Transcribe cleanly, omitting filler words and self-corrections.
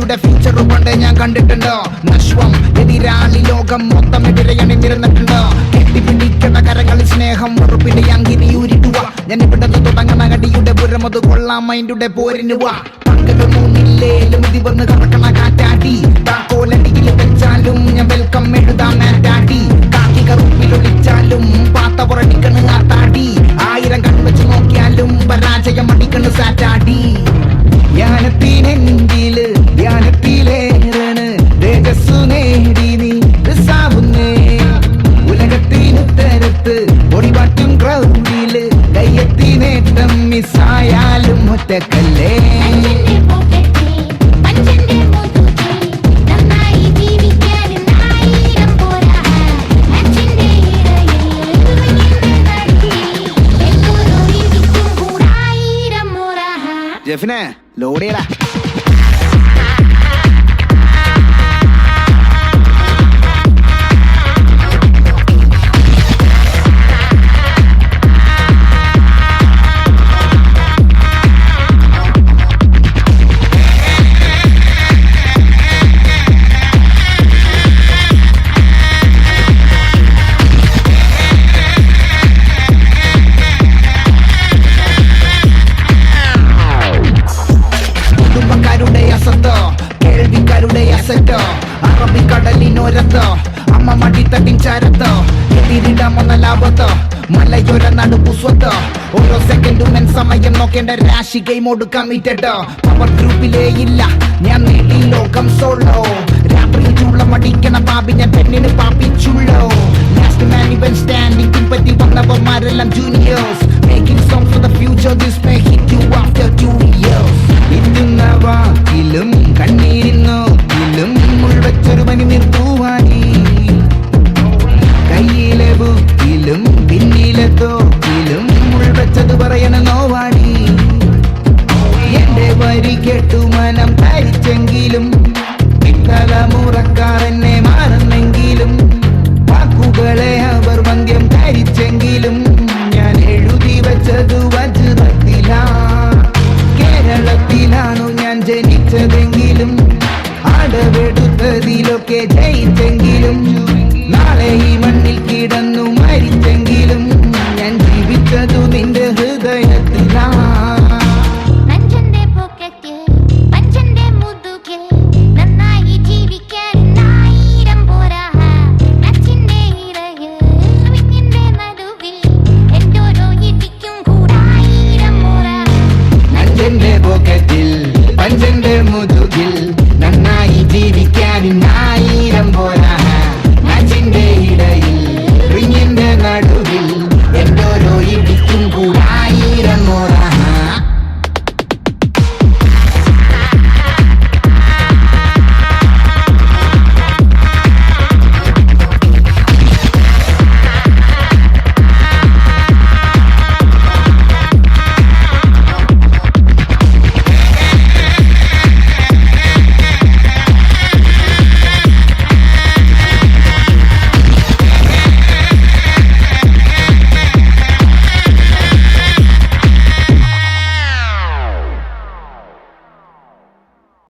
ഭാവിയുടെ ഫ്യൂച്ചർ പണ്ട് ഞാൻ കണ്ടിട്ടുണ്ടോ? നശ്വം എതിരാളി ലോകം മൊത്തം എതിരയണിന്നിരുന്നിട്ടുണ്ടോ? കെട്ടിപ്പിടിക്കുന്ന കരങ്ങളിൽ സ്നേഹം ഉറപ്പിന്റെ അങ്കിനി ഊരിടുക. ഞാൻ ഇവിടെ തുടങ്ങണ കടിയുടെ പുരമത് കൊള്ളാം മൈൻഡുടെ പോരിനുവ. പങ്കലൊന്നുമില്ലേലും ഇത് വന്ന് കറക്കണ കാറ്റാടി. താക്കോലടിയിൽ വെച്ചാലും ഞാൻ വെൽക്കം എഴുതാൻ നാറ്റാടി. കാക്കി കറുപ്പിലൊളിച്ചാലും പാത്ത പുറടിക്കണ് ആത്താടി. 1000 കൺവെച്ച് നോക്കിയാലും പരാജയം അടിക്കണ് സാറ്റാടി. ധ്യാനത്തിനെങ്കില് ധ്യാനത്തിലേറാണ് തേജസ്സു നേടി നീ സാവുന്നേ. ഉലകത്തിന് തരത്ത് ഒടിപാട്ടും ക്രൗഡില് കയ്യെത്തി നേട്ടം മിസ്സായാലും ഒറ്റക്കല്ലേ. ജെഫിനെ ലോഡ് ചെയ്യടാ. കേൾവിക്കാരുടെ അസറ്റോ അറബിക്കടലിനോരത്തോ അമ്മ മടിത്തട്ടിൻ ചാരത്തോ എതിരിടാമൊന്ന ലാഭത്തോ മലയോര നടുപുസ്വത്തോ ഓരോ സെക്കൻഡും എൻ സമയം നോക്കേണ്ട രാശി ഗെയിമോട് കമ്മിറ്റഡോ. പവർ ഗ്രൂപ്പിലേ ഇല്ല ഞാൻ നേടി ലോകം സോളോ. രാത്രി ചുള്ളം അടിക്കണ പാപി ഞാൻ പെണ്ണിന് പാപ്പിച്ചുള്ളോ. ലാസ്റ്റ് മാൻ ഇവൻ സ്റ്റാൻഡിങ് പിൻപറ്റി വന്നവന്മാരെല്ലാം juniors. Making song for the future this may